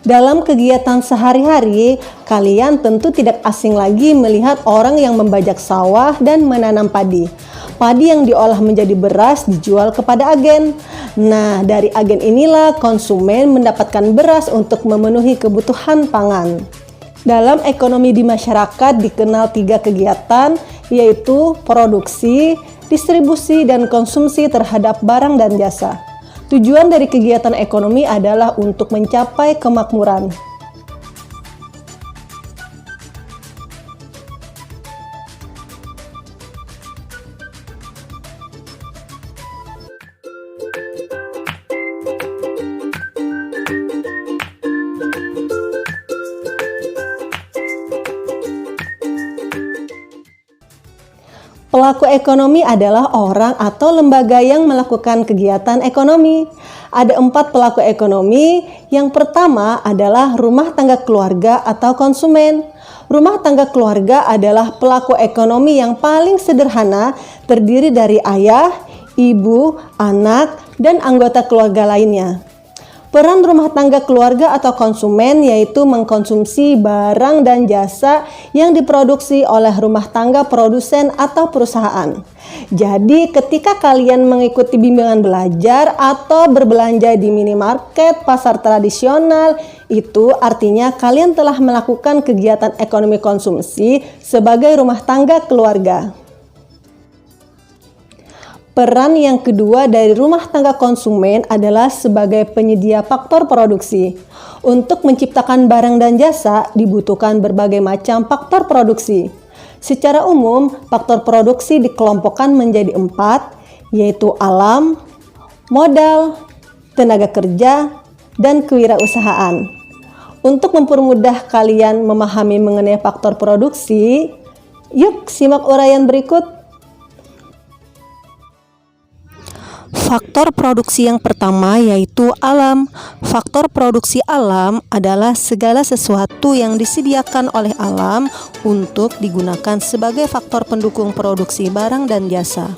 Dalam kegiatan sehari-hari, kalian tentu tidak asing lagi melihat orang yang membajak sawah dan menanam padi. Padi yang diolah menjadi beras dijual kepada agen. Nah, dari agen inilah konsumen mendapatkan beras untuk memenuhi kebutuhan pangan. Dalam ekonomi di masyarakat dikenal 3 kegiatan, yaitu produksi, distribusi, dan konsumsi terhadap barang dan jasa. Tujuan dari kegiatan ekonomi adalah untuk mencapai kemakmuran. Pelaku ekonomi adalah orang atau lembaga yang melakukan kegiatan ekonomi. Ada 4 pelaku ekonomi. Yang pertama adalah rumah tangga keluarga atau konsumen. Rumah tangga keluarga adalah pelaku ekonomi yang paling sederhana, terdiri dari ayah, ibu, anak, dan anggota keluarga lainnya. Peran rumah tangga keluarga atau konsumen yaitu mengkonsumsi barang dan jasa yang diproduksi oleh rumah tangga produsen atau perusahaan. Jadi ketika kalian mengikuti bimbingan belajar atau berbelanja di minimarket, pasar tradisional, itu artinya kalian telah melakukan kegiatan ekonomi konsumsi sebagai rumah tangga keluarga. Peran yang kedua dari rumah tangga konsumen adalah sebagai penyedia faktor produksi. Untuk menciptakan barang dan jasa dibutuhkan berbagai macam faktor produksi. Secara umum, faktor produksi dikelompokkan menjadi 4, yaitu alam, modal, tenaga kerja, dan kewirausahaan. Untuk mempermudah kalian memahami mengenai faktor produksi, yuk simak uraian berikut. Faktor produksi yang pertama yaitu alam. Faktor produksi alam adalah segala sesuatu yang disediakan oleh alam untuk digunakan sebagai faktor pendukung produksi barang dan jasa.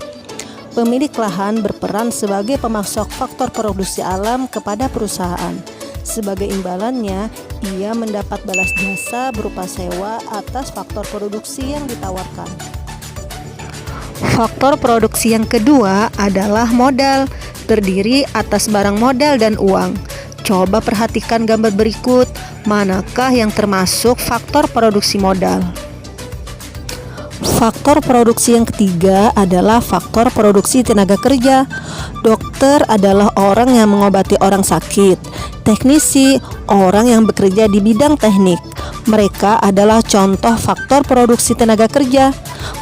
Pemilik lahan berperan sebagai pemasok faktor produksi alam kepada perusahaan. Sebagai imbalannya, ia mendapat balas jasa berupa sewa atas faktor produksi yang ditawarkan. Faktor produksi yang kedua adalah modal, terdiri atas barang modal dan uang. Coba perhatikan gambar berikut, manakah yang termasuk faktor produksi modal? Faktor produksi yang ketiga adalah faktor produksi tenaga kerja. Dokter adalah orang yang mengobati orang sakit. Teknisi, orang yang bekerja di bidang teknik. Mereka adalah contoh faktor produksi tenaga kerja.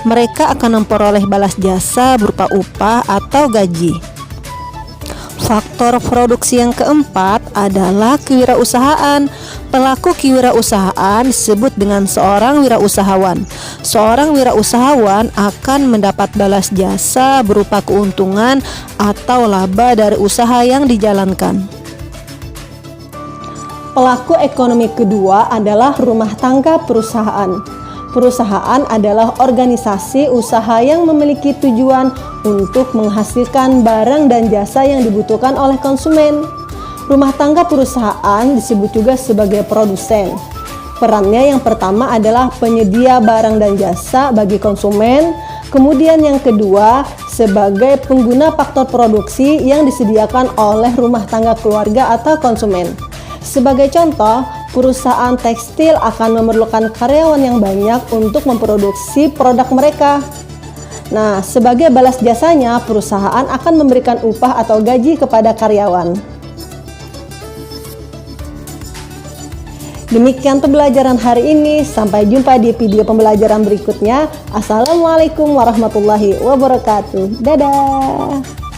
Mereka akan memperoleh balas jasa berupa upah atau gaji. Faktor produksi yang keempat adalah kewirausahaan. Pelaku kewirausahaan disebut dengan seorang wirausahawan. Seorang wirausahawan akan mendapat balas jasa berupa keuntungan atau laba dari usaha yang dijalankan. Pelaku ekonomi kedua adalah rumah tangga perusahaan. Perusahaan adalah organisasi usaha yang memiliki tujuan untuk menghasilkan barang dan jasa yang dibutuhkan oleh konsumen. Rumah tangga perusahaan disebut juga sebagai produsen. Perannya yang pertama adalah penyedia barang dan jasa bagi konsumen. Kemudian yang kedua sebagai pengguna faktor produksi yang disediakan oleh rumah tangga keluarga atau konsumen. Sebagai contoh, perusahaan tekstil akan memerlukan karyawan yang banyak untuk memproduksi produk mereka. Nah, sebagai balas jasanya, perusahaan akan memberikan upah atau gaji kepada karyawan. Demikian pembelajaran hari ini. Sampai jumpa di video pembelajaran berikutnya. Assalamualaikum warahmatullahi wabarakatuh. Dadah.